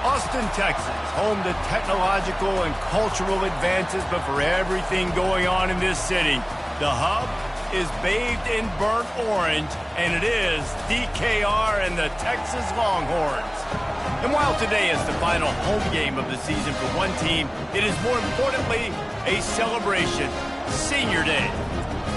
Austin, Texas, home to technological and cultural advances, but for everything going on in this city, the hub is bathed in burnt orange, and it is DKR and the Texas Longhorns. And while today is the final home game of the season for one team, it is more importantly a celebration, Senior Day,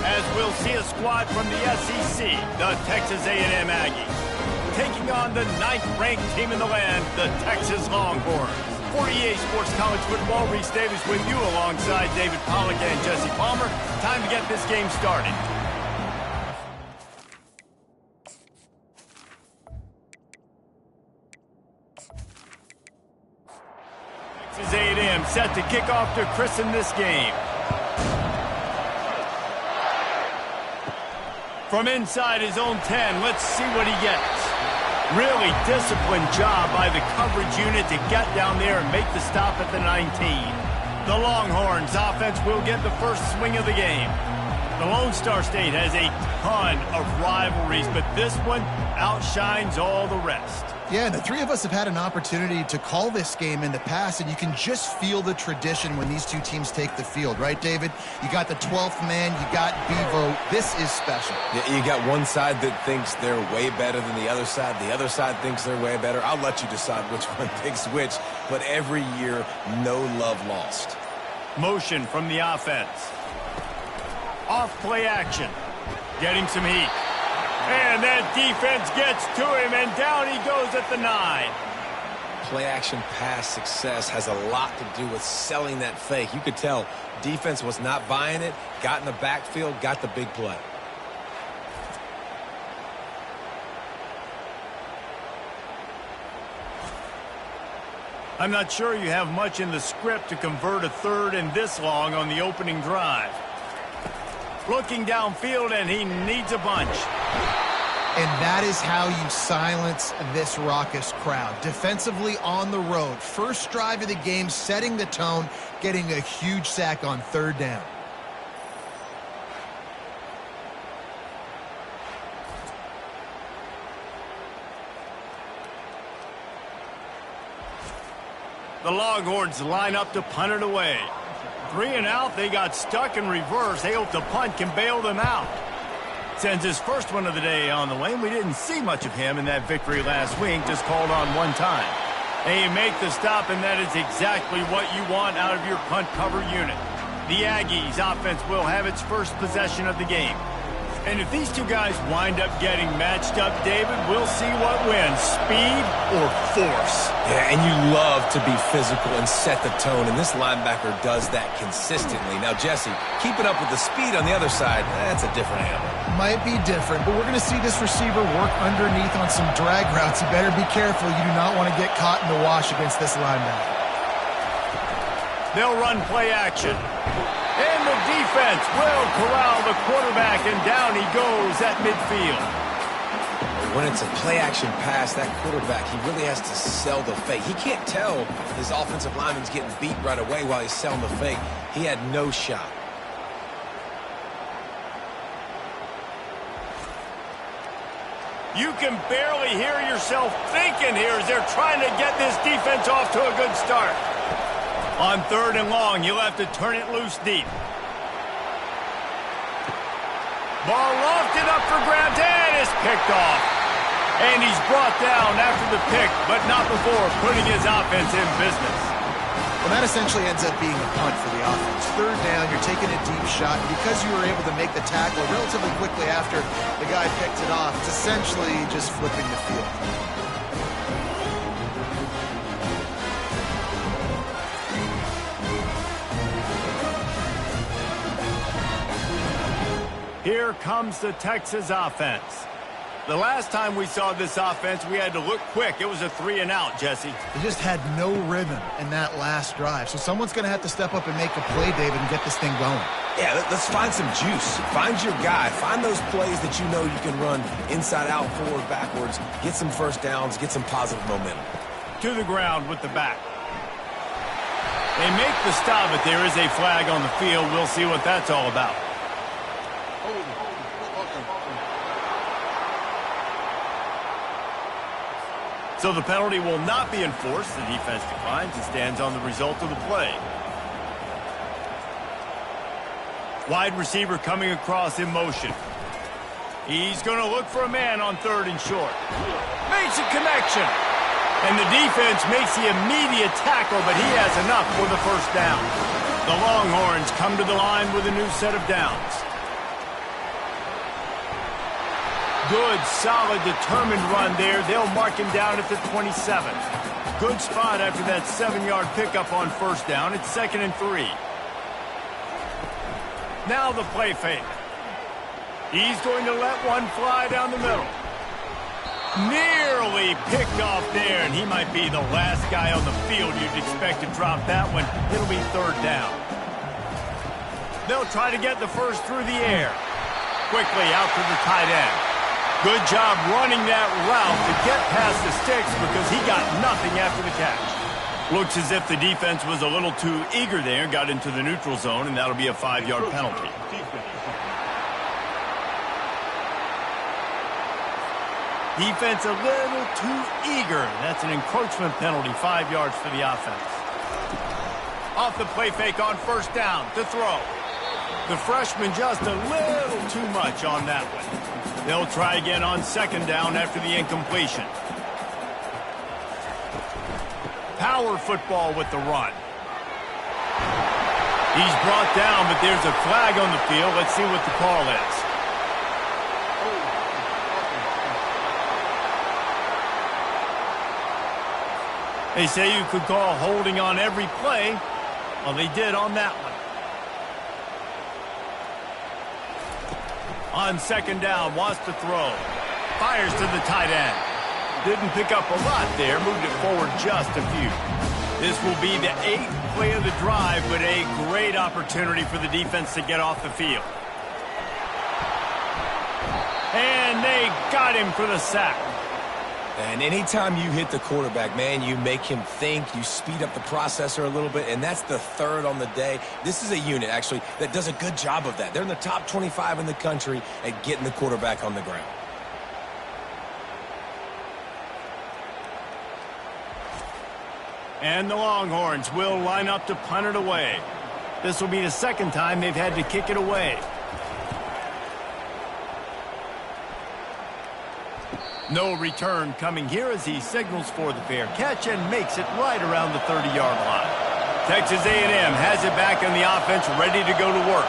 as we'll see a squad from the SEC, the Texas A&M Aggies, taking on the 9th-ranked team in the land, the Texas Longhorns. For EA Sports College Football, Reese Davis with you alongside David Pollack and Jesse Palmer. Time to get this game started. Texas A&M set to kick off to christen this game. From inside his own 10, let's see what he gets. Really disciplined job by the coverage unit to get down there and make the stop at the 19. The Longhorns offense will get the first swing of the game. The Lone Star State has a ton of rivalries, but this one outshines all the rest. Yeah, and the three of us have had an opportunity to call this game in the past, and you can just feel the tradition when these two teams take the field, right, David? You got the 12th man, you got Bevo. This is special. Yeah, you got one side that thinks they're way better than the other side thinks they're way better. I'll let you decide which one thinks which, but every year, no love lost. Motion from the offense. Off play action. Getting some heat. And that defense gets to him, and down he goes at the 9. Play-action pass success has a lot to do with selling that fake. You could tell defense was not buying it, got in the backfield, got the big play. I'm not sure you have much in the script to convert a third and this long on the opening drive. Looking downfield, and he needs a bunch. And that is how you silence this raucous crowd. Defensively on the road. First drive of the game, setting the tone, getting a huge sack on 3rd down. The Longhorns line up to punt it away. 3 and out, they got stuck in reverse. They hope the punt can bail them out. Sends his first one of the day on the lane. We didn't see much of him in that victory last week, just called on one time. They make the stop, and that is exactly what you want out of your punt cover unit. The Aggies offense will have its first possession of the game. And if these two guys wind up getting matched up, David, we'll see what wins, speed or force. Yeah, and you love to be physical and set the tone, and this linebacker does that consistently. Now, Jesse, keeping up with the speed on the other side, that's a different animal. Might be different, but we're going to see this receiver work underneath on some drag routes. You better be careful. You do not want to get caught in the wash against this linebacker. They'll run play action. And the defense will corral the quarterback, and down he goes at midfield. When it's a play-action pass, that quarterback, he really has to sell the fake. He can't tell his offensive lineman's getting beat right away while he's selling the fake. He had no shot. You can barely hear yourself thinking here as they're trying to get this defense off to a good start. On 3rd and long, you'll have to turn it loose deep. Ball lofted up for grabs, and is picked off. And he's brought down after the pick, but not before putting his offense in business. Well, that essentially ends up being a punt for the offense. 3rd down, you're taking a deep shot. Because you were able to make the tackle relatively quickly after the guy picked it off, it's essentially just flipping the field. Here comes the Texas offense. The last time we saw this offense, we had to look quick. It was a 3 and out, Jesse. They just had no rhythm in that last drive. So someone's going to have to step up and make a play, David, and get this thing going. Yeah, let's find some juice. Find your guy. Find those plays that you know you can run inside out, forward, backwards. Get some first downs. Get some positive momentum. To the ground with the back. They make the stop, but there is a flag on the field. We'll see what that's all about. So the penalty will not be enforced. The defense declines and stands on the result of the play. Wide receiver coming across in motion. He's going to look for a man on 3rd and short. Makes a connection. And the defense makes the immediate tackle, but he has enough for the first down. The Longhorns come to the line with a new set of downs. Good, solid, determined run there. They'll mark him down at the 27. Good spot after that 7-yard pickup on first down. It's 2nd and 3. Now the play fake. He's going to let one fly down the middle. Nearly picked off there, and he might be the last guy on the field you'd expect to drop that one. It'll be 3rd down. They'll try to get the first through the air. Quickly out to the tight end. Good job running that route to get past the sticks because he got nothing after the catch. Looks as if the defense was a little too eager there, got into the neutral zone, and that'll be a 5-yard penalty. Defense a little too eager. That's an encroachment penalty, 5 yards for the offense. Off the play fake on first down to throw. The freshman just a little too much on that one. They'll try again on 2nd down after the incompletion. Power football with the run. He's brought down, but there's a flag on the field. Let's see what the call is. They say you could call holding on every play. Well, they did on that one. On 2nd down, wants to throw. Fires to the tight end. Didn't pick up a lot there, moved it forward just a few. This will be the 8th play of the drive, but a great opportunity for the defense to get off the field. And they got him for the sack. And anytime you hit the quarterback, man, you make him think, you speed up the processor a little bit, and that's the 3rd on the day. This is a unit, actually, that does a good job of that. They're in the top 25 in the country at getting the quarterback on the ground. And the Longhorns will line up to punt it away. This will be the 2nd time they've had to kick it away. No return coming here as he signals for the fair catch and makes it right around the 30-yard line. Texas A&M has it back on the offense, ready to go to work.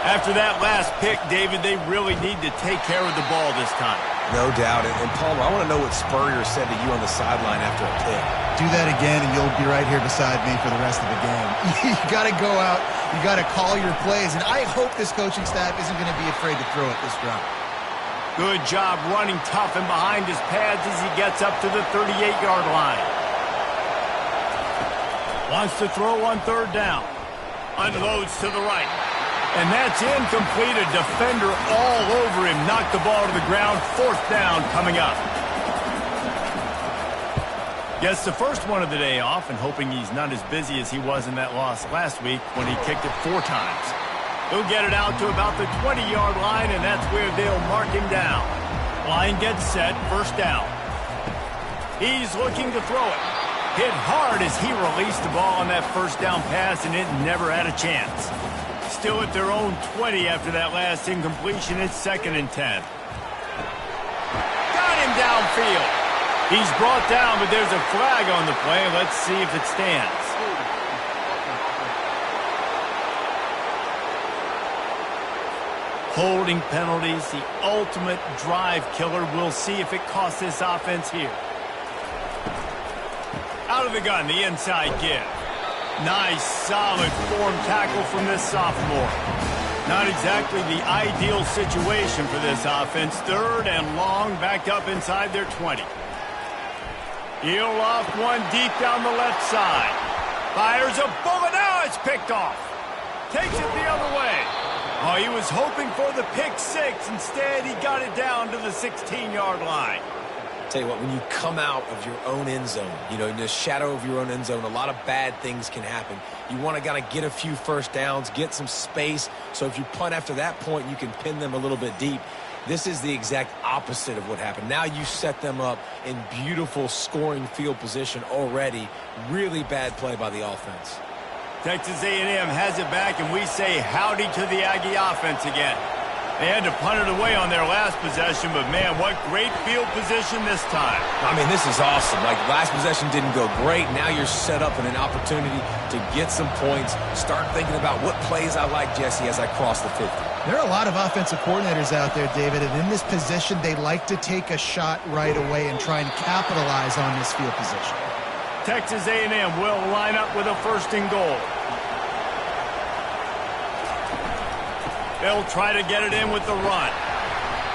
After that last pick, David, they really need to take care of the ball this time. No doubt. And Palmer, I want to know what Spurrier said to you on the sideline after a pick. Do that again, and you'll be right here beside me for the rest of the game. You got to go out. You got to call your plays, and I hope this coaching staff isn't going to be afraid to throw it this route. Good job running tough and behind his pads as he gets up to the 38-yard line. Wants to throw on 3rd down. Unloads to the right. And that's incomplete. A defender all over him. Knocked the ball to the ground. 4th down coming up. Gets the first one of the day off and hoping he's not as busy as he was in that loss last week when he kicked it 4 times. He'll get it out to about the 20-yard line, and that's where they'll mark him down. Line gets set, 1st down. He's looking to throw it. Hit hard as he released the ball on that 1st down pass, and it never had a chance. Still at their own 20 after that last incompletion. It's 2nd and 10. Got him downfield. He's brought down, but there's a flag on the play. Let's see if it stands. Holding penalties, the ultimate drive killer. We'll see if it costs this offense here. Out of the gun, the inside give. Nice, solid form tackle from this sophomore. Not exactly the ideal situation for this offense. 3rd and long, back up inside their 20. He'll loft one deep down the left side. Fires a bullet. Now it's picked off. Takes it the other way. Oh, he was hoping for the pick 6. Instead, he got it down to the 16-yard line. Tell you what, when you come out of your own end zone, you know, in the shadow of your own end zone, a lot of bad things can happen. You want to kind of get a few 1st downs, get some space, so if you punt after that point, you can pin them a little bit deep. This is the exact opposite of what happened. Now you set them up in beautiful scoring field position already. Really bad play by the offense. Texas A&M has it back, and we say howdy to the Aggie offense again. They had to punt it away on their last possession, but man, what great field position this time. I mean, this is awesome. Like, last possession didn't go great. Now you're set up in an opportunity to get some points. Start thinking about what plays I like, Jesse, as I cross the 50. There are a lot of offensive coordinators out there, David, and in this position, they like to take a shot right away and try and capitalize on this field position. Texas A&M will line up with a 1st and goal. They'll try to get it in with the run.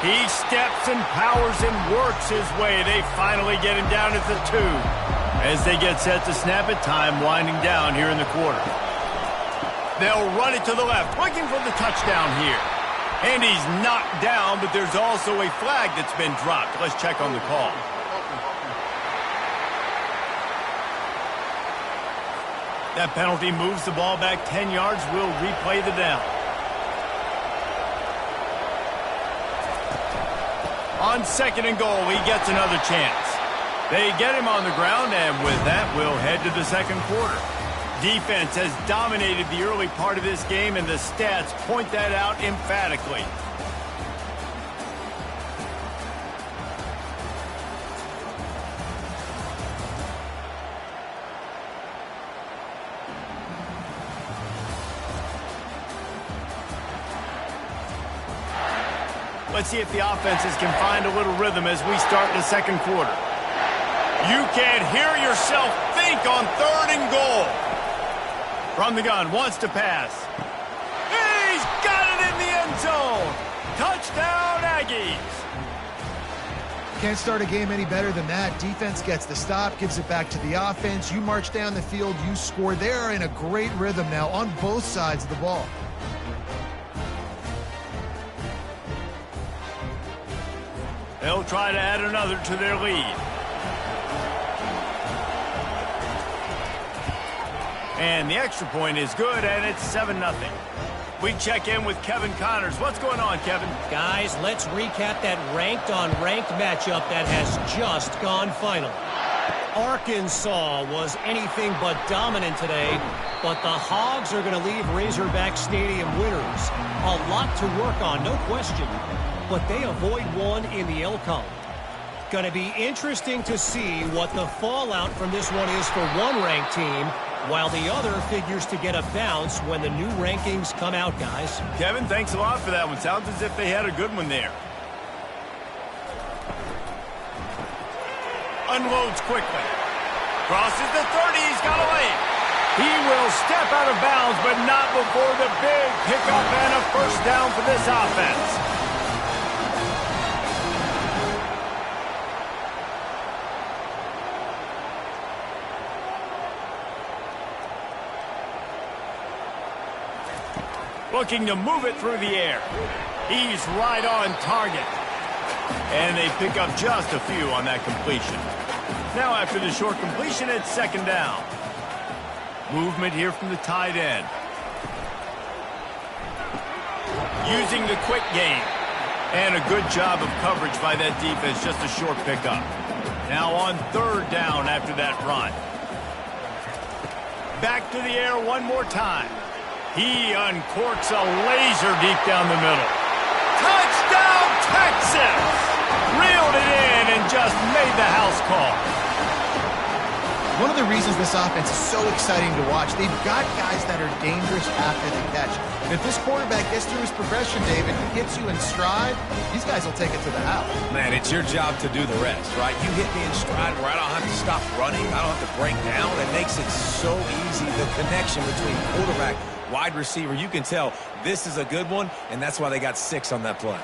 He steps and powers and works his way. They finally get him down at the 2. As they get set to snap it, time winding down here in the quarter. They'll run it to the left, looking for the touchdown here. And he's knocked down, but there's also a flag that's been dropped. Let's check on the call. That penalty moves the ball back 10 yards. We'll replay the down. On 2nd and goal, he gets another chance. They get him on the ground, and with that, we'll head to the 2nd quarter. Defense has dominated the early part of this game, and the stats point that out emphatically. Let's see if the offenses can find a little rhythm as we start the 2nd quarter. You can hear yourself think on 3rd and goal. From the gun, wants to pass. He's got it in the end zone. Touchdown, Aggies. Can't start a game any better than that. Defense gets the stop, gives it back to the offense. You march down the field, you score. They're in a great rhythm now on both sides of the ball. They'll try to add another to their lead. And the extra point is good, and it's 7-0. We check in with Kevin Connors. What's going on, Kevin? Guys, let's recap that ranked-on-ranked matchup that has just gone final. Arkansas was anything but dominant today, but the Hogs are going to leave Razorback Stadium winners. A lot to work on, no question, but they avoid one in the L column. Going to be interesting to see what the fallout from this one is for one ranked team, while the other figures to get a bounce when the new rankings come out, guys. Kevin, thanks a lot for that one. Sounds as if they had a good one there. Unloads quickly. Crosses the 30. He's got a lane. He will step out of bounds, but not before the big pickup and a 1st down for this offense. Looking to move it through the air. He's right on target. And they pick up just a few on that completion. Now after the short completion, it's 2nd down. Movement here from the tight end. Using the quick game. And a good job of coverage by that defense, just a short pickup. Now on 3rd down after that run. Back to the air one more time. He uncorks a laser deep down the middle. Touchdown, Texas! Reeled it in and just made the house call. One of the reasons this offense is so exciting to watch, they've got guys that are dangerous after the catch. And if this quarterback gets through his progression, David, and gets you in stride, these guys will take it to the house. Man, it's your job to do the rest, right? You hit me in stride where I don't have to stop running. I don't have to break down. It makes it so easy, the connection between quarterback, wide receiver. You can tell this is a good one, and that's why they got 6 on that play.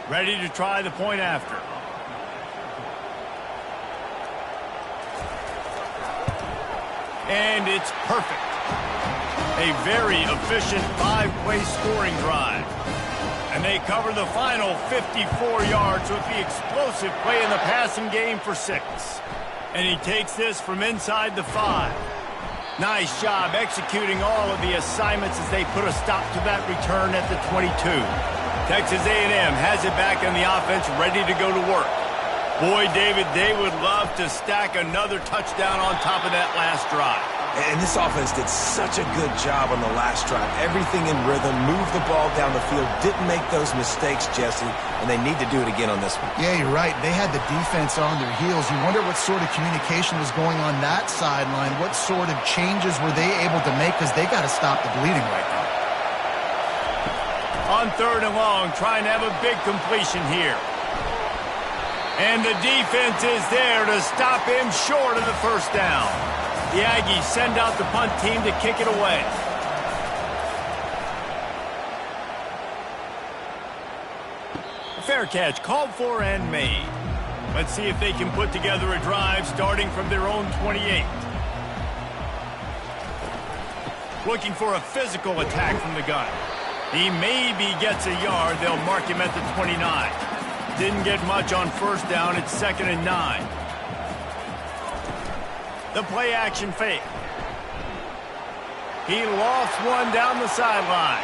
Ready to try the point after. And it's perfect. A very efficient 5-play scoring drive. And they cover the final 54 yards with the explosive play in the passing game for 6. And he takes this from inside the 5. Nice job executing all of the assignments as they put a stop to that return at the 22. Texas A&M has it back on the offense, ready to go to work. Boy, David, they would love to stack another touchdown on top of that last drive. And this offense did such a good job on the last drive. Everything in rhythm, moved the ball down the field, didn't make those mistakes, Jesse, and they need to do it again on this one. Yeah, you're right. They had the defense on their heels. You wonder what sort of communication was going on that sideline. What sort of changes were they able to make, because they got to stop the bleeding right now. On 3rd and long, trying to have a big completion here. And the defense is there to stop him short of the first down. The Aggies send out the punt team to kick it away. Fair catch called for and made. Let's see if they can put together a drive starting from their own 28. Looking for a physical attack from the gun. He maybe gets a yard. They'll mark him at the 29. Didn't get much on first down. It's 2nd and 9. The play action fake. He lofts one down the sideline.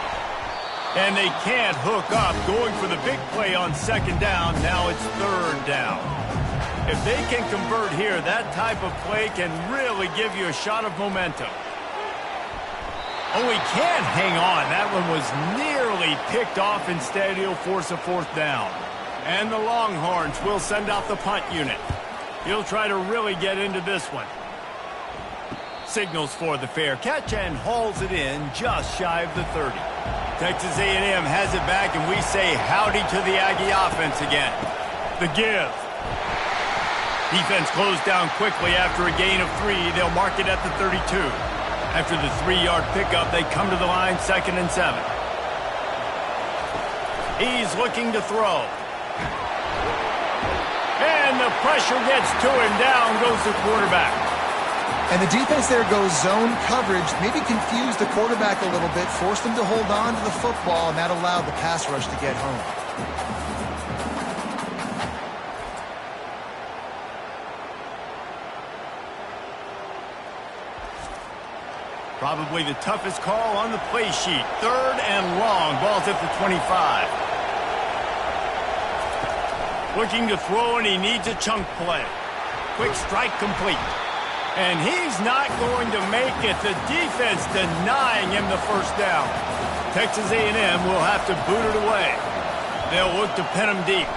And they can't hook up. Going for the big play on 2nd down. Now it's 3rd down. If they can convert here, that type of play can really give you a shot of momentum. Oh, he can't hang on. That one was nearly picked off. Instead, he'll force a 4th down. And the Longhorns will send out the punt unit. He'll try to really get into this one. Signals for the fair catch and hauls it in just shy of the 30. Texas A&M has it back, and we say howdy to the Aggie offense again. The give. Defense closed down quickly after a gain of 3. They'll mark it at the 32. After the 3-yard pickup, they come to the line, 2nd and 7. He's looking to throw. And the pressure gets to him. Down goes the quarterback. And the defense there goes zone coverage, maybe confused the quarterback a little bit, forced him to hold on to the football, and that allowed the pass rush to get home. Probably the toughest call on the play sheet. 3rd and long. Ball's at the 25. Looking to throw, and he needs a chunk play. Quick strike complete. And he's not going to make it. The defense denying him the first down. Texas A&M will have to boot it away. They'll look to pin him deep.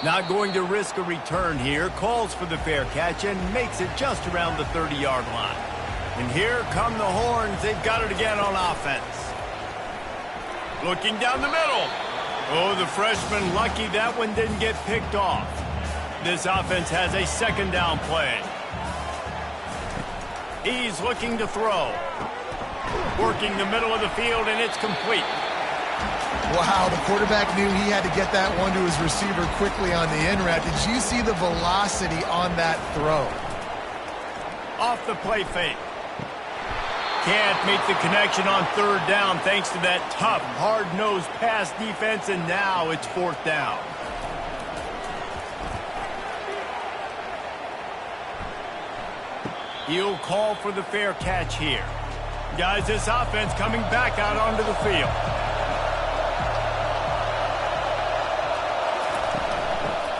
Not going to risk a return here. Calls for the fair catch and makes it just around the 30-yard line. And here come the Horns. They've got it again on offense. Looking down the middle. Oh, the freshman lucky that one didn't get picked off. This offense has a 2nd down play. He's looking to throw. Working the middle of the field, and it's complete. Wow, the quarterback knew he had to get that one to his receiver quickly on the in route. Did you see the velocity on that throw? Off the play fake. Can't make the connection on 3rd down thanks to that tough, hard-nosed pass defense, and now it's 4th down. He'll call for the fair catch here. Guys, this offense coming back out onto the field.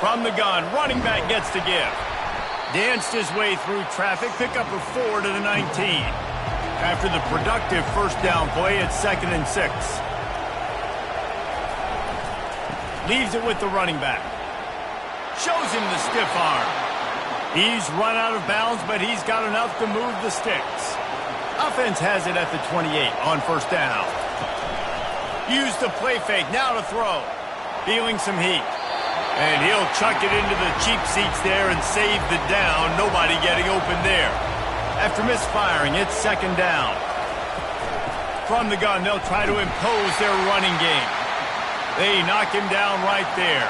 From the gun, running back gets to give. Danced his way through traffic, pick up a 4 to the 19. After the productive first down play, it's 2nd and 6. Leaves it with the running back. Shows him the stiff arm. He's run out of bounds, but he's got enough to move the sticks. Offense has it at the 28 on 1st down. Use the play fake, now to throw. Feeling some heat. And he'll chuck it into the cheap seats there and save the down. Nobody getting open there. After misfiring, it's 2nd down. From the gun, they'll try to impose their running game. They knock him down right there.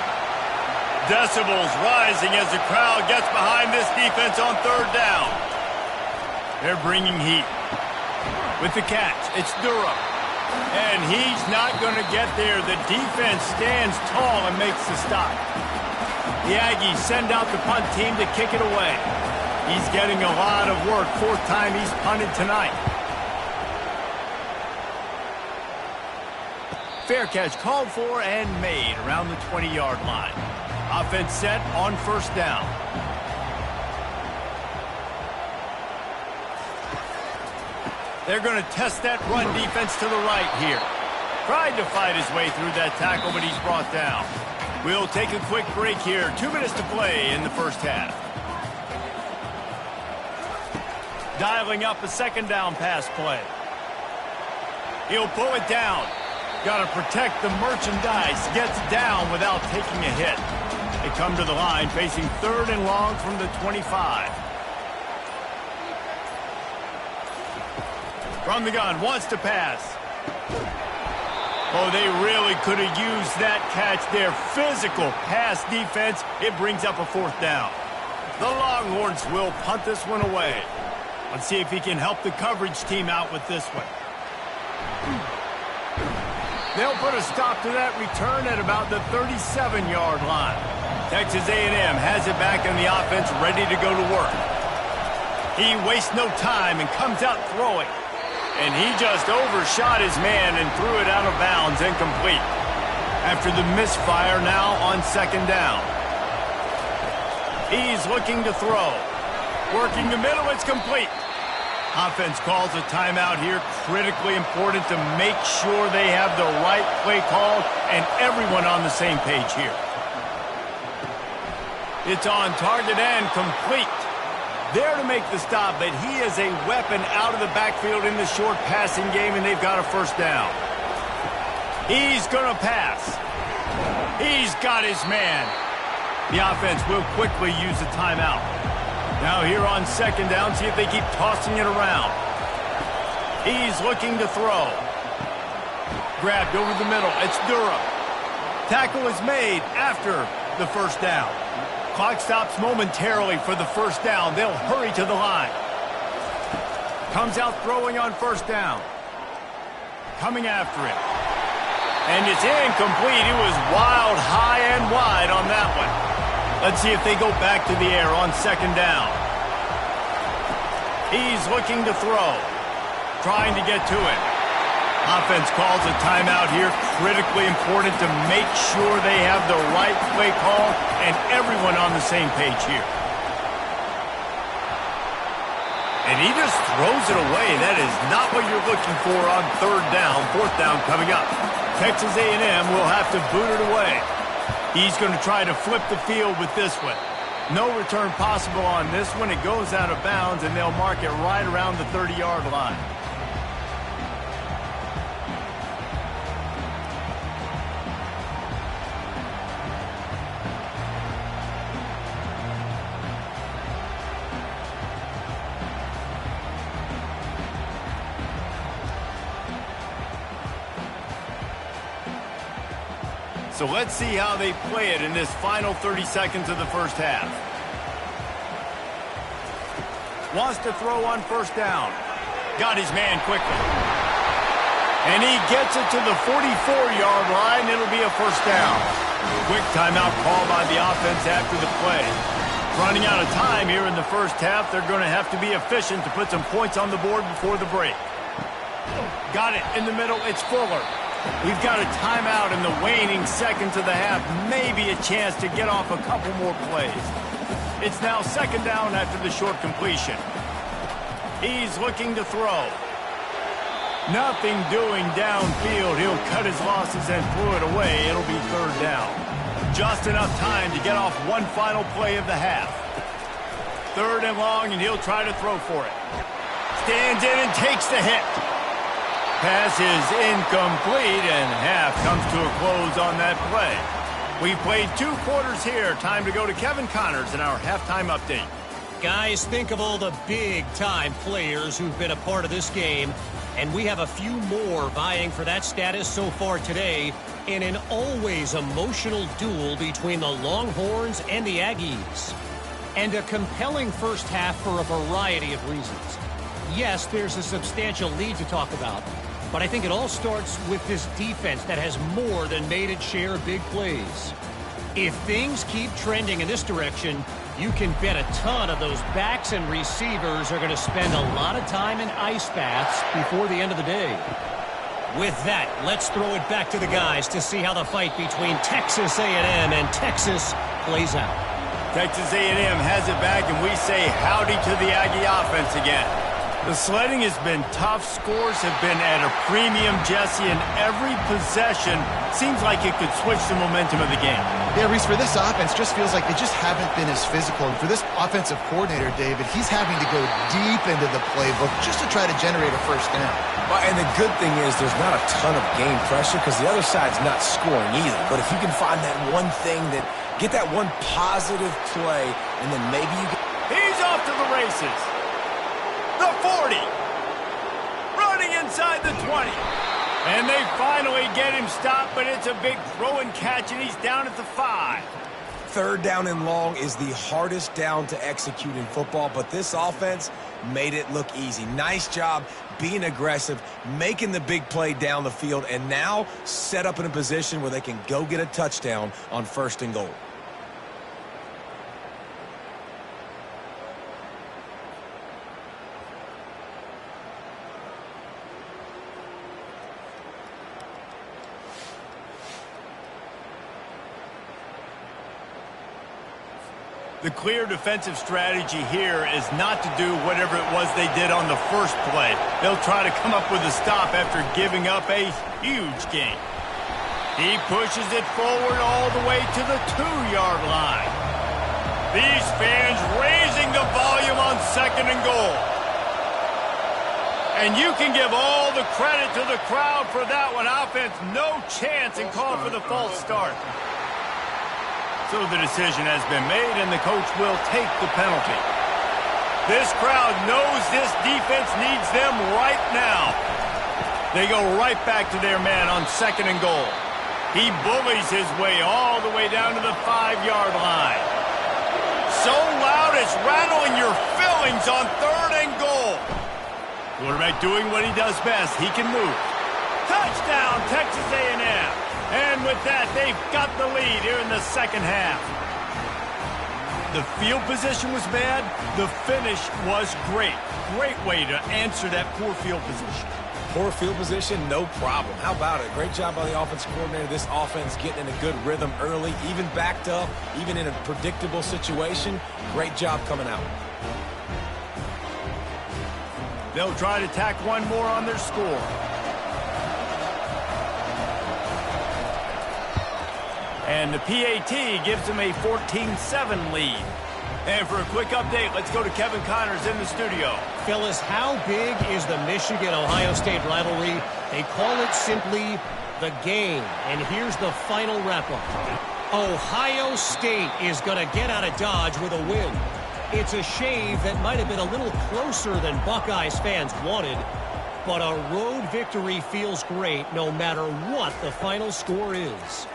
Decibels rising as the crowd gets behind this defense on 3rd down. They're bringing heat. With the catch, it's Durham. And he's not going to get there. The defense stands tall and makes the stop. The Aggies send out the punt team to kick it away. He's getting a lot of work. 4th time he's punted tonight. Fair catch called for and made around the 20-yard line. Offense set on first down. They're going to test that run defense to the right here. Tried to fight his way through that tackle, but he's brought down. We'll take a quick break here. 2 minutes to play in the first half. Dialing up a second down pass play. He'll pull it down. Got to protect the merchandise. Gets down without taking a hit. They come to the line facing 3rd and long from the 25. From the gun, wants to pass. Oh, they really could have used that catch there. Physical pass defense. It brings up a 4th down. The Longhorns will punt this one away. Let's see if he can help the coverage team out with this one. They'll put a stop to that return at about the 37-yard line. Texas A&M has it back in the offense, ready to go to work. He wastes no time and comes out throwing. And he just overshot his man and threw it out of bounds, incomplete. After the misfire, now on second down. He's looking to throw. Working the middle, it's complete. Offense calls a timeout here. Critically important to make sure they have the right play call and everyone on the same page here. It's on target and complete. There to make the stop, but he is a weapon out of the backfield in the short passing game, and they've got a first down. He's going to pass. He's got his man. The offense will quickly use the timeout. Now here on second down, see if they keep tossing it around. He's looking to throw. Grabbed over the middle. It's Durham. Tackle is made after the first down. Clock stops momentarily for the first down. They'll hurry to the line. Comes out throwing on first down. Coming after it. And it's incomplete. It was wild, high and wide on that one. Let's see if they go back to the air on second down. He's looking to throw. Trying to get to it. Offense calls a timeout here. Critically important to make sure they have the right play call and everyone on the same page here. And he just throws it away. That is not what you're looking for on third down. Fourth down coming up. Texas A&M will have to boot it away. He's going to try to flip the field with this one. No return possible on this one. It goes out of bounds, and they'll mark it right around the 30-yard line. So let's see how they play it in this final 30 seconds of the first half. Wants to throw on first down. Got his man quickly. And he gets it to the 44-yard line. It'll be a first down. Quick timeout call by the offense after the play. Running out of time here in the first half. They're going to have to be efficient to put some points on the board before the break. Got it in the middle. It's Fuller. We've got a timeout in the waning seconds of the half. Maybe a chance to get off a couple more plays. It's now second down after the short completion. He's looking to throw. Nothing doing downfield. He'll cut his losses and throw it away. It'll be third down. Just enough time to get off one final play of the half. Third and long, and he'll try to throw for it. Stands in and takes the hit. Pass is incomplete, and half comes to a close on that play. We played 2 quarters here. Time to go to Kevin Connors in our halftime update. Guys, think of all the big-time players who've been a part of this game, and we have a few more vying for that status so far today in an always emotional duel between the Longhorns and the Aggies. And a compelling first half for a variety of reasons. Yes, there's a substantial lead to talk about, but I think it all starts with this defense that has more than made its share of big plays. If things keep trending in this direction, you can bet a ton of those backs and receivers are going to spend a lot of time in ice baths before the end of the day. With that, let's throw it back to the guys to see how the fight between Texas A&M and Texas plays out. Texas A&M has it back, and we say howdy to the Aggie offense again. The sledding has been tough. Scores have been at a premium, Jesse, and every possession seems like it could switch the momentum of the game. Yeah, Reese, for this offense, just feels like they just haven't been as physical. And for this offensive coordinator, David, he's having to go deep into the playbook just to try to generate a first down. Well, and the good thing is there's not a ton of game pressure because the other side's not scoring either. But if you can find that one thing get that one positive play, and then maybe you get... He's off to the races. The 40. Running inside the 20. And they finally get him stopped, but it's a big throw and catch, and he's down at the 5. Third down and long is the hardest down to execute in football, but this offense made it look easy. Nice job being aggressive, making the big play down the field, and now set up in a position where they can go get a touchdown on 1st and goal. The clear defensive strategy here is not to do whatever it was they did on the first play. They'll try to come up with a stop after giving up a huge gain. He pushes it forward all the way to the 2-yard line. These fans raising the volume on 2nd and goal. And you can give all the credit to the crowd for that one. Offense, no chance, and call for the false start. So the decision has been made, and the coach will take the penalty. This crowd knows this defense needs them right now. They go right back to their man on 2nd and goal. He bullies his way all the way down to the 5-yard line. So loud it's rattling your fillings on 3rd and goal. Quarterback doing what he does best. He can move. Touchdown, Texas A&M. And with that, they've got the lead here in the 2nd half. The field position was bad. The finish was great. Great way to answer that poor field position. Poor field position, no problem. How about it? Great job by the offensive coordinator. This offense getting in a good rhythm early, even backed up, even in a predictable situation. Great job coming out. They'll try to tack one more on their score. And the PAT gives them a 14-7 lead. And for a quick update, let's go to Kevin Connors in the studio. Fellas, how big is the Michigan-Ohio State rivalry? They call it simply the game. And here's the final wrap-up. Ohio State is going to get out of Dodge with a win. It's a shave that might have been a little closer than Buckeyes fans wanted. But a road victory feels great no matter what the final score is.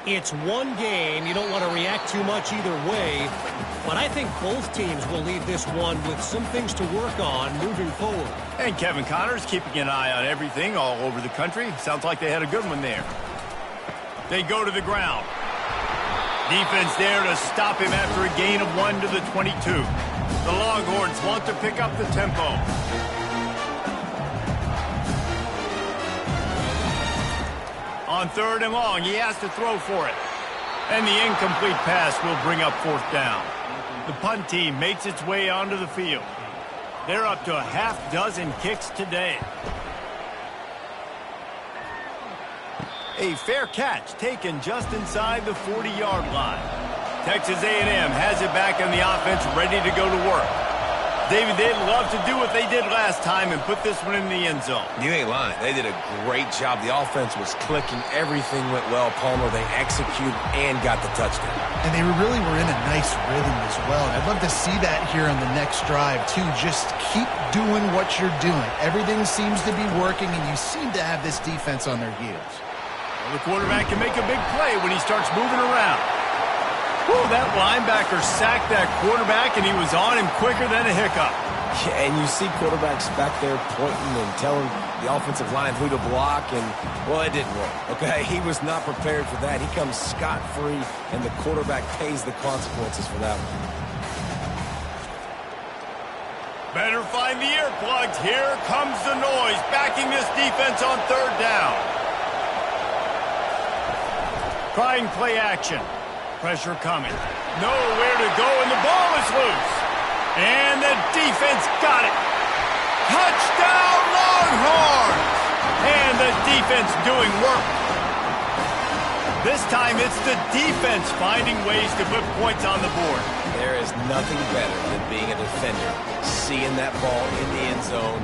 It's one game. You don't want to react too much either way. But I think both teams will leave this one with some things to work on moving forward. And Kevin Connors keeping an eye on everything all over the country. Sounds like they had a good one there. They go to the ground. Defense there to stop him after a gain of 1 to the 22. The Longhorns want to pick up the tempo. On 3rd and long, he has to throw for it. And the incomplete pass will bring up 4th down. The punt team makes its way onto the field. They're up to a half-dozen kicks today. A fair catch taken just inside the 40-yard line. Texas A&M has it back in the offense, ready to go to work. David, they'd love to do what they did last time and put this one in the end zone. You ain't lying. They did a great job. The offense was clicking. Everything went well, Palmer. They executed and got the touchdown. And they really were in a nice rhythm as well. And I'd love to see that here on the next drive, too. Just keep doing what you're doing. Everything seems to be working, and you seem to have this defense on their heels. Well, the quarterback can make a big play when he starts moving around. Whew, that linebacker sacked that quarterback, and he was on him quicker than a hiccup. Yeah, and you see quarterbacks back there pointing and telling the offensive line who to block, and, well, it didn't work, okay? He was not prepared for that. He comes scot-free, and the quarterback pays the consequences for that one. Better find the earplugs. Here comes the noise, backing this defense on third down. Trying play action. Pressure coming. Nowhere to go, and the ball is loose. And the defense got it. Touchdown, Longhorns! And the defense doing work. This time it's the defense finding ways to put points on the board. There is nothing better than being a defender. Seeing that ball in the end zone.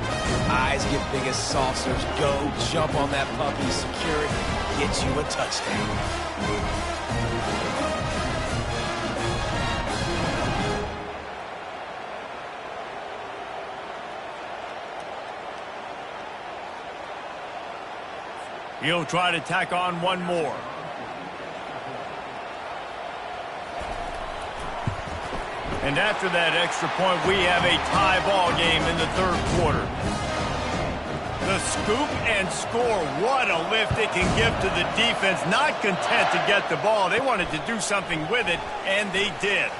Eyes get big as saucers. Go, jump on that puppy, secure it, get you a touchdown. He'll try to tack on one more. And after that extra point, we have a tie ball game in the third quarter. The scoop and score. What a lift it can give to the defense. Not content to get the ball. They wanted to do something with it, and they did.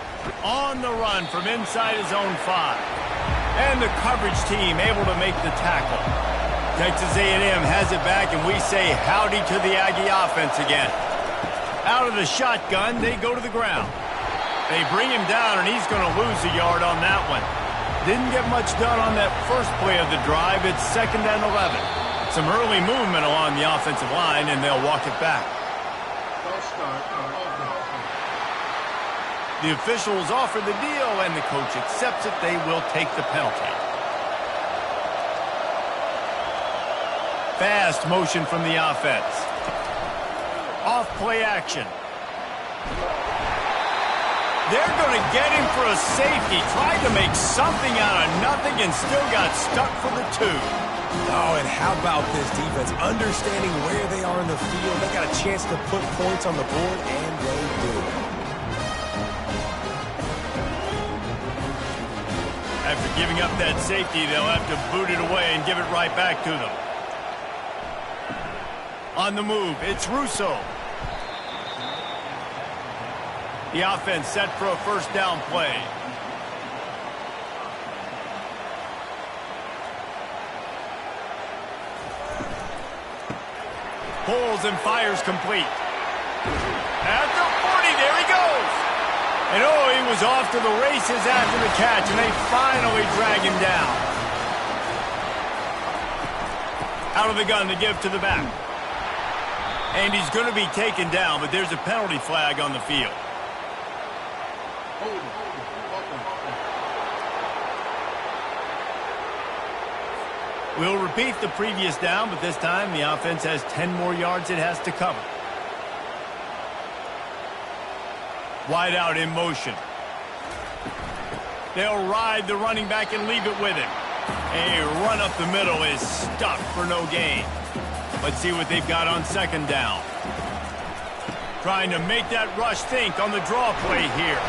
On the run from inside his own 5. And the coverage team able to make the tackle. Texas A&M has it back, and we say howdy to the Aggie offense again. Out of the shotgun, they go to the ground. They bring him down, and he's going to lose a yard on that one. Didn't get much done on that first play of the drive. It's 2nd and 11. Some early movement along the offensive line, and they'll walk it back. The officials offer the deal, and the coach accepts it. They will take the penalty. Fast motion from the offense. Off play action. They're going to get him for a safety. Tried to make something out of nothing and still got stuck for the 2. Oh, and how about this defense? Understanding where they are in the field. They got a chance to put points on the board, and they do. After giving up that safety, they'll have to boot it away and give it right back to them. On the move, it's Russo. The offense set for a first down play. Pulls and fires complete. At the 40, there he goes. And oh, he was off to the races after the catch, and they finally drag him down. Out of the gun to give to the back. And he's going to be taken down, but there's a penalty flag on the field. We'll repeat the previous down, but this time the offense has 10 more yards it has to cover. Wide out in motion. They'll ride the running back and leave it with him. A run up the middle is stuck for no gain. Let's see what they've got on 2nd down. Trying to make that rush think on the draw play here.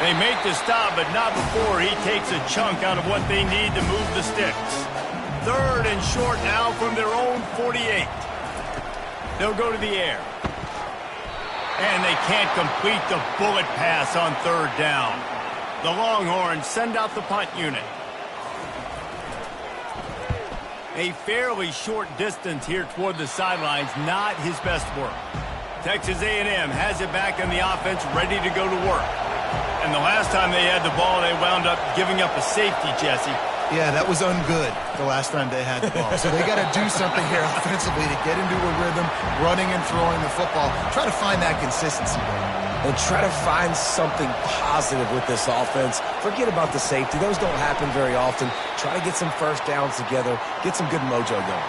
They make the stop, but not before he takes a chunk out of what they need to move the sticks. 3rd and short now from their own 48. They'll go to the air. And they can't complete the bullet pass on 3rd down. The Longhorns send out the punt unit. A fairly short distance here toward the sidelines, not his best work. Texas A&M has it back on the offense, ready to go to work. And the last time they had the ball, they wound up giving up a safety, Jesse. Yeah, that was ungood the last time they had the ball. So they got to do something here offensively to get into a rhythm, running and throwing the football. Try to find that consistency, man. And try to find something positive with this offense. Forget about the safety. Those don't happen very often. Try to get some first downs together. Get some good mojo going.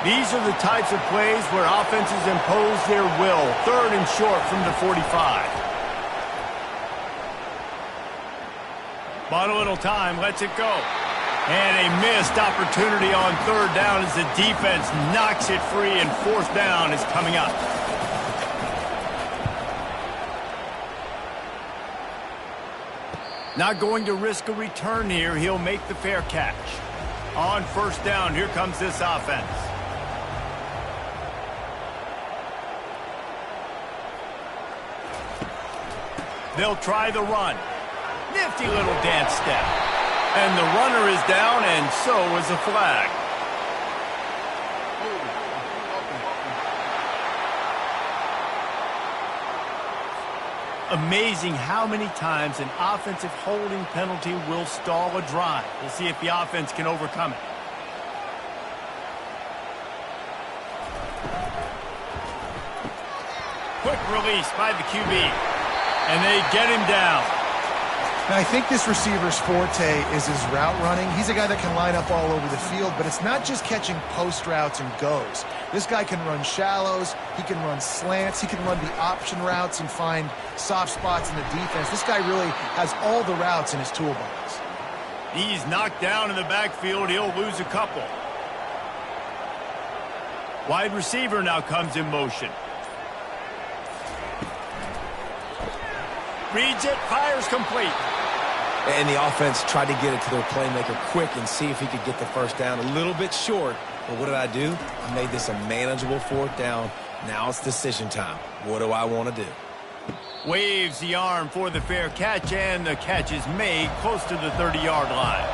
These are the types of plays where offenses impose their will. 3rd and short from the 45. Bought a little time, lets it go. And a missed opportunity on 3rd down as the defense knocks it free, and 4th down is coming up. Not going to risk a return here. He'll make the fair catch. On 1st down, here comes this offense. They'll try the run. Nifty little dance step. And the runner is down, and so is a flag. Amazing how many times an offensive holding penalty will stall a drive. We'll see if the offense can overcome it. Quick release by the QB. And they get him down. Now, I think this receiver's forte is his route running. He's a guy that can line up all over the field, but it's not just catching post routes and goes. This guy can run shallows, he can run slants, he can run the option routes and find soft spots in the defense. This guy really has all the routes in his toolbox. He's knocked down in the backfield. He'll lose a couple. Wide receiver now comes in motion. Reads it, fires complete. And the offense tried to get it to their playmaker quick and see if he could get the first down. A little bit short, but what did I do? I made this a manageable fourth down. Now it's decision time. What do I want to do? Waves the arm for the fair catch, and the catch is made close to the 30-yard line.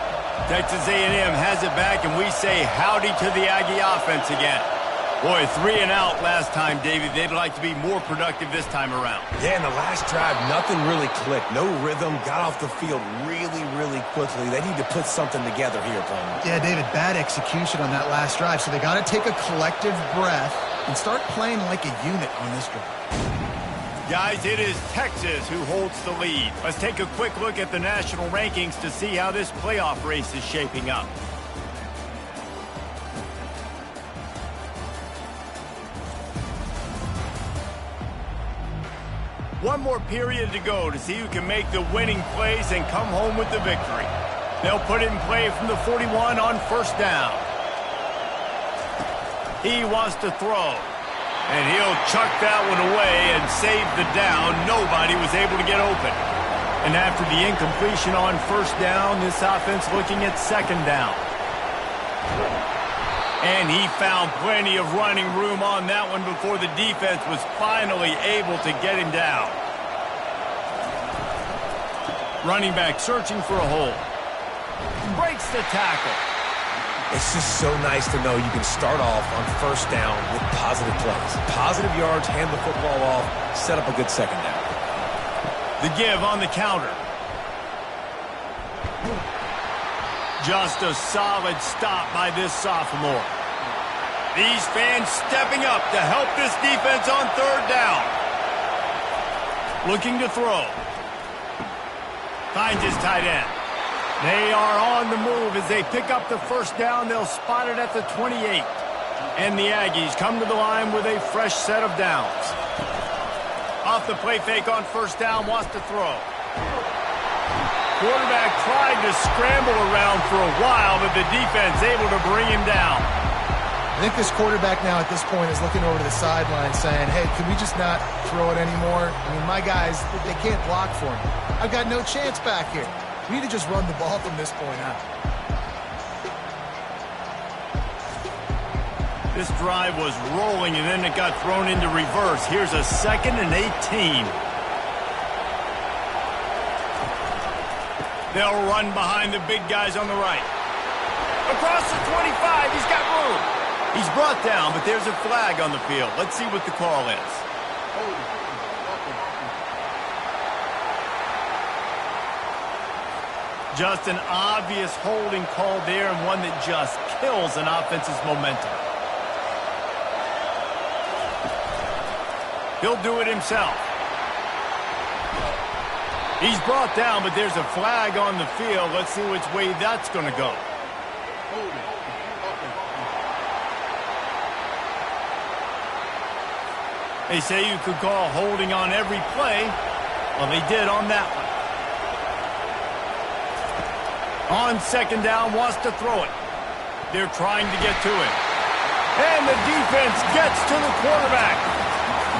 Texas A&M has it back, and we say howdy to the Aggie offense again. Boy, 3 and out last time, David. They'd like to be more productive this time around. Yeah, in the last drive, nothing really clicked. No rhythm, got off the field really, really quickly. They need to put something together here, Palmer. Yeah, David, bad execution on that last drive, so they got to take a collective breath and start playing like a unit on this drive. Guys, it is Texas who holds the lead. Let's take a quick look at the national rankings to see how this playoff race is shaping up. One more period to go to see who can make the winning plays and come home with the victory. They'll put it in play from the 41 on first down. He wants to throw. And he'll chuck that one away and save the down. Nobody was able to get open. And after the incompletion on first down, this offense looking at second down. And he found plenty of running room on that one before the defense was finally able to get him down. Running back searching for a hole. Breaks the tackle. It's just so nice to know you can start off on first down with positive plays. Positive yards, hand the football off, set up a good second down. The give on the counter. Just a solid stop by this sophomore. These fans stepping up to help this defense on third down. Looking to throw. Finds his tight end. They are on the move as they pick up the first down. They'll spot it at the 28. And the Aggies come to the line with a fresh set of downs. Off the play fake on first down, wants to throw. Quarterback tried to scramble around for a while, but the defense able to bring him down. I think this quarterback now at this point is looking over to the sideline saying, hey, can we just not throw it anymore? I mean, my guys, they can't block for me. I've got no chance back here. We need to just run the ball from this point out. This drive was rolling, and then it got thrown into reverse. Here's a 2nd and 18. They'll run behind the big guys on the right. Across the 25, he's got room. He's brought down, but there's a flag on the field. Let's see what the call is. Just an obvious holding call there, and one that just kills an offense's momentum. He'll do it himself. He's brought down, but there's a flag on the field. Let's see which way that's going to go. They say you could call holding on every play. Well, they did on that one. On second down, wants to throw it. They're trying to get to it. And the defense gets to the quarterback.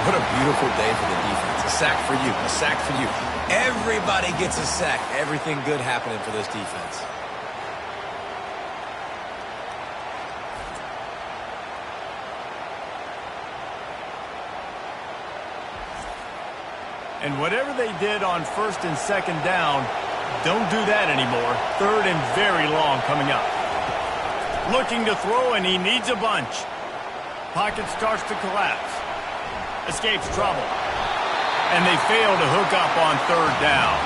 What a beautiful day for the defense. A sack for you, a sack for you. Everybody gets a sack. Everything good happening for this defense. And whatever they did on first and second down, Don't do that anymore. 3rd and very long coming up. Looking to throw, and he needs a bunch. Pocket starts to collapse. Escapes trouble. And they fail to hook up on 3rd down.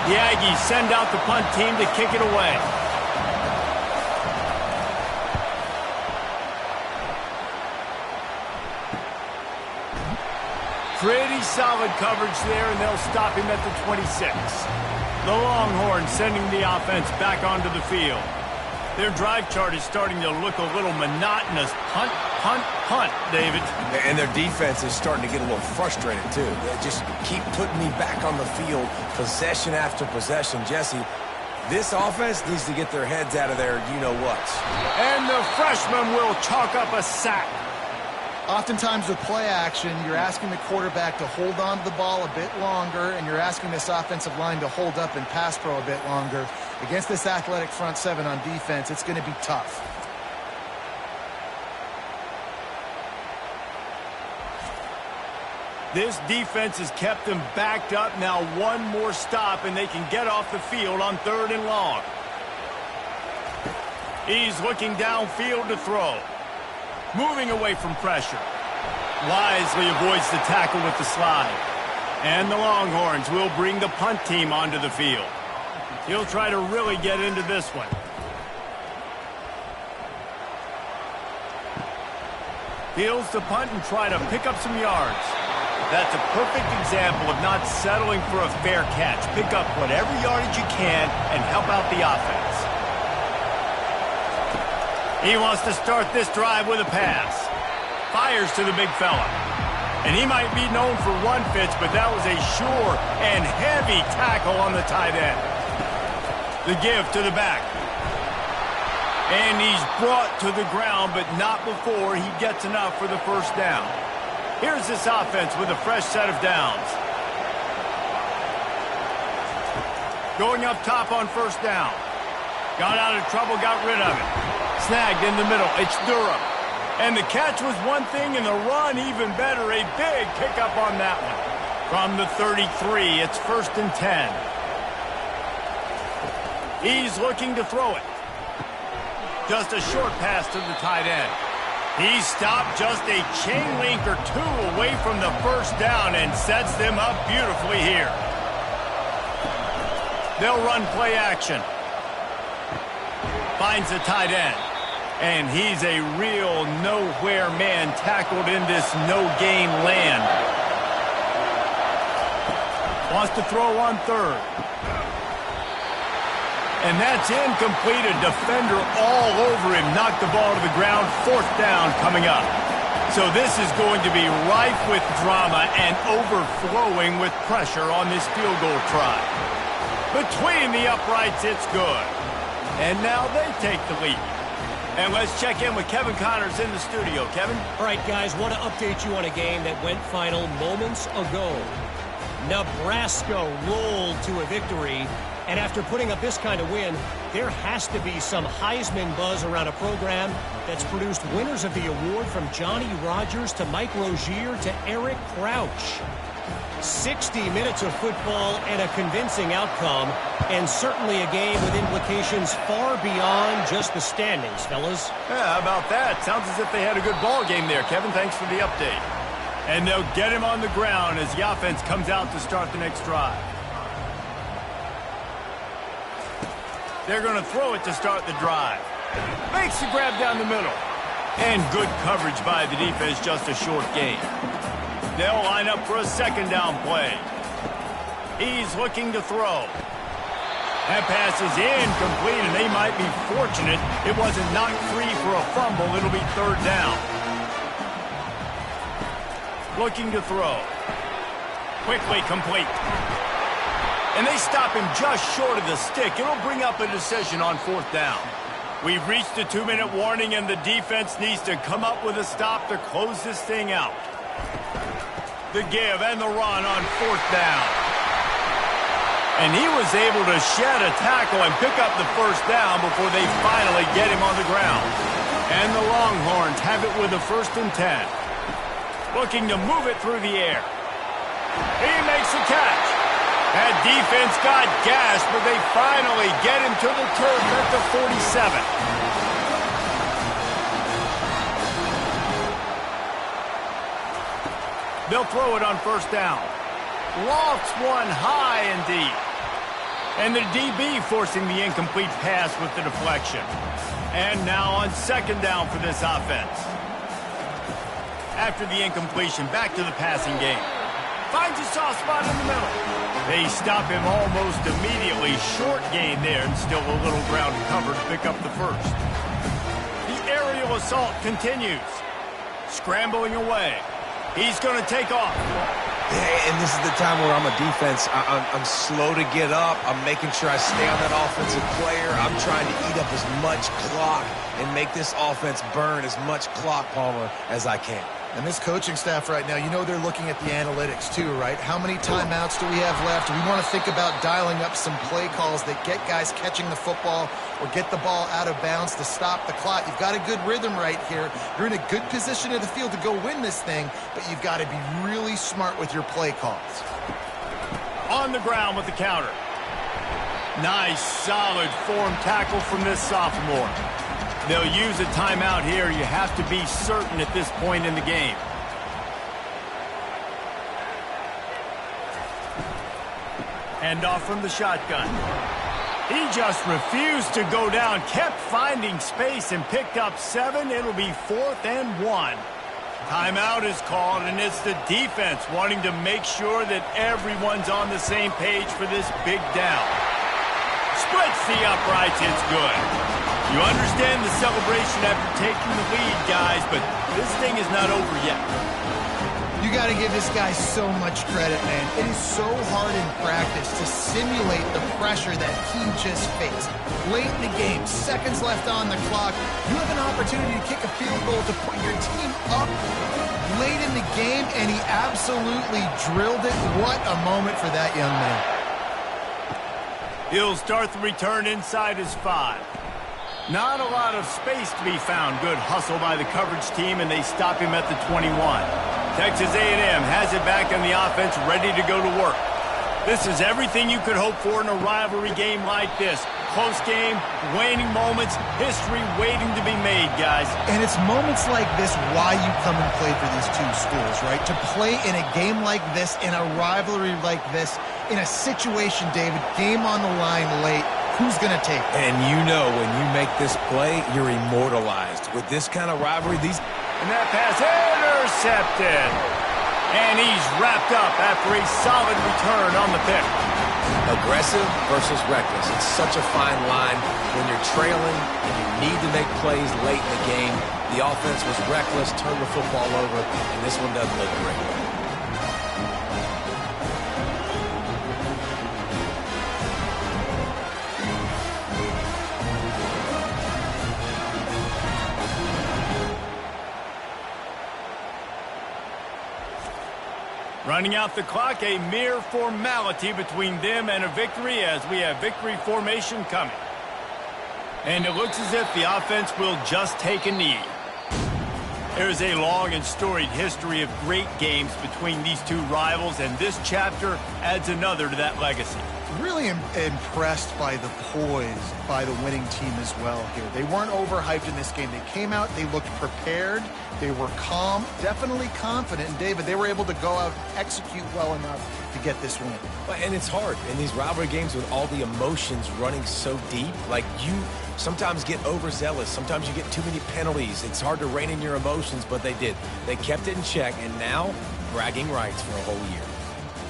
The Aggies send out the punt team to kick it away. Pretty solid coverage there, and they'll stop him at the 26. The Longhorns sending the offense back onto the field. Their drive chart is starting to look a little monotonous. Punt, punt, punt, David. And their defense is starting to get a little frustrated, too. They just keep putting me back on the field, possession after possession. Jesse, this offense needs to get their heads out of their you-know-whats. And the freshman will chalk up a sack. Oftentimes with play action, you're asking the quarterback to hold on to the ball a bit longer, and you're asking this offensive line to hold up and pass pro a bit longer. Against this athletic front seven on defense, it's going to be tough. This defense has kept them backed up. Now one more stop, and they can get off the field on 3rd and long. He's looking downfield to throw. Moving away from pressure. Wisely avoids the tackle with the slide. And the Longhorns will bring the punt team onto the field. He'll try to really get into this one. Heels to punt and try to pick up some yards. That's a perfect example of not settling for a fair catch. Pick up whatever yardage you can and help out the offense. He wants to start this drive with a pass. Fires to the big fella. And he might be known for run fits, but that was a sure and heavy tackle on the tight end. The give to the back. And he's brought to the ground, but not before he gets enough for the 1st down. Here's this offense with a fresh set of downs. Going up top on 1st down. Got out of trouble, got rid of it. Snagged in the middle. It's Durham. And the catch was one thing, and the run even better. A big pickup on that one. From the 33, it's 1st and 10. He's looking to throw it. Just a short pass to the tight end. He stopped just a chain link or two away from the 1st down and sets them up beautifully here. They'll run play action. Finds the tight end. And he's a real nowhere man tackled in this no-gain land. Wants to throw on 3rd. And that's incomplete. A defender all over him. Knocked the ball to the ground. 4th down coming up. So this is going to be rife with drama and overflowing with pressure on this field goal try. Between the uprights, it's good. And now they take the lead. And let's check in with Kevin Connors in the studio. Kevin? All right, guys, want to update you on a game that went final moments ago. Nebraska rolled to a victory, and after putting up this kind of win, there has to be some Heisman buzz around a program that's produced winners of the award from Johnny Rodgers to Mike Rozier to Eric Crouch. 60 minutes of football and a convincing outcome, and certainly a game with implications far beyond just the standings, fellas. Yeah, how about that? Sounds as if they had a good ball game there, Kevin. Thanks for the update. And they'll get him on the ground as the offense comes out to start the next drive. They're going to throw it to start the drive. Makes the grab down the middle. And good coverage by the defense, just a short gain. They'll line up for a 2nd down play. He's looking to throw. That pass is incomplete, and they might be fortunate it wasn't knocked free for a fumble. It'll be 3rd down. Looking to throw. Quickly complete. And they stop him just short of the stick. It'll bring up a decision on 4th down. We've reached the 2-minute warning, and the defense needs to come up with a stop to close this thing out. The give and the run on 4th down. And he was able to shed a tackle and pick up the 1st down before they finally get him on the ground. And the Longhorns have it with a 1st and 10. Looking to move it through the air. He makes the catch. That defense got gashed, but they finally get him to the turf at the 47. They'll throw it on first down. Lofts one high and deep. And the DB forcing the incomplete pass with the deflection. And now on second down for this offense. After the incompletion, back to the passing game. Finds a soft spot in the middle. They stop him almost immediately. Short gain there and still a little ground to cover to pick up the first. The aerial assault continues. Scrambling away. He's going to take off. Yeah, and this is the time where I'm a defense. I'm slow to get up. I'm making sure I stay on that offensive player. I'm trying to eat up as much clock and make this offense burn as much clock, Palmer, as I can. And this coaching staff right now, you know they're looking at the analytics too, right? How many timeouts do we have left? We want to think about dialing up some play calls that get guys catching the football or get the ball out of bounds to stop the clock. You've got a good rhythm right here. You're in a good position in the field to go win this thing, but you've got to be really smart with your play calls. On the ground with the counter. Nice, solid form tackle from this sophomore. They'll use a timeout here. You have to be certain at this point in the game. Hand off from the shotgun. He just refused to go down, kept finding space and picked up 7. It'll be 4th and 1. Timeout is called, and it's the defense wanting to make sure that everyone's on the same page for this big down. Splits the uprights. It's good. You understand the celebration after taking the lead, guys, but this thing is not over yet. You got to give this guy so much credit, man. It is so hard in practice to simulate the pressure that he just faced. Late in the game, seconds left on the clock, you have an opportunity to kick a field goal to put your team up late in the game, and he absolutely drilled it. What a moment for that young man. He'll start the return inside his 5. Not a lot of space to be found. Good hustle by the coverage team, and they stop him at the 21. Texas A&M has it back on the offense, ready to go to work. This is everything you could hope for in a rivalry game like this. Close game, waning moments, history waiting to be made, guys. And it's moments like this why you come and play for these two schools, right? To play in a game like this, in a rivalry like this, in a situation, David, game on the line late, who's going to take it? And you know when you make this play, you're immortalized. With this kind of rivalry, these... And that pass intercepted. And he's wrapped up after a solid return on the pick. Aggressive versus reckless. It's such a fine line when you're trailing and you need to make plays late in the game. The offense was reckless, turned the football over, and this one doesn't look great. Running out the clock, a mere formality between them and a victory as we have victory formation coming. And it looks as if the offense will just take a knee. There is a long and storied history of great games between these two rivals, and this chapter adds another to that legacy. Really impressed by the poise by the winning team as well here. They weren't overhyped in this game. They came out, they looked prepared, they were calm, definitely confident. And David, they were able to go out and execute well enough to get this win. And it's hard in these rivalry games with all the emotions running so deep. Like, you sometimes get overzealous. Sometimes you get too many penalties. It's hard to rein in your emotions, but they did. They kept it in check, and now bragging rights for a whole year.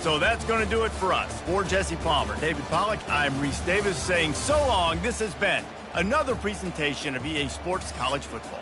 So that's going to do it for us. For Jesse Palmer, David Pollack, I'm Reese Davis saying so long. This has been another presentation of EA Sports College Football.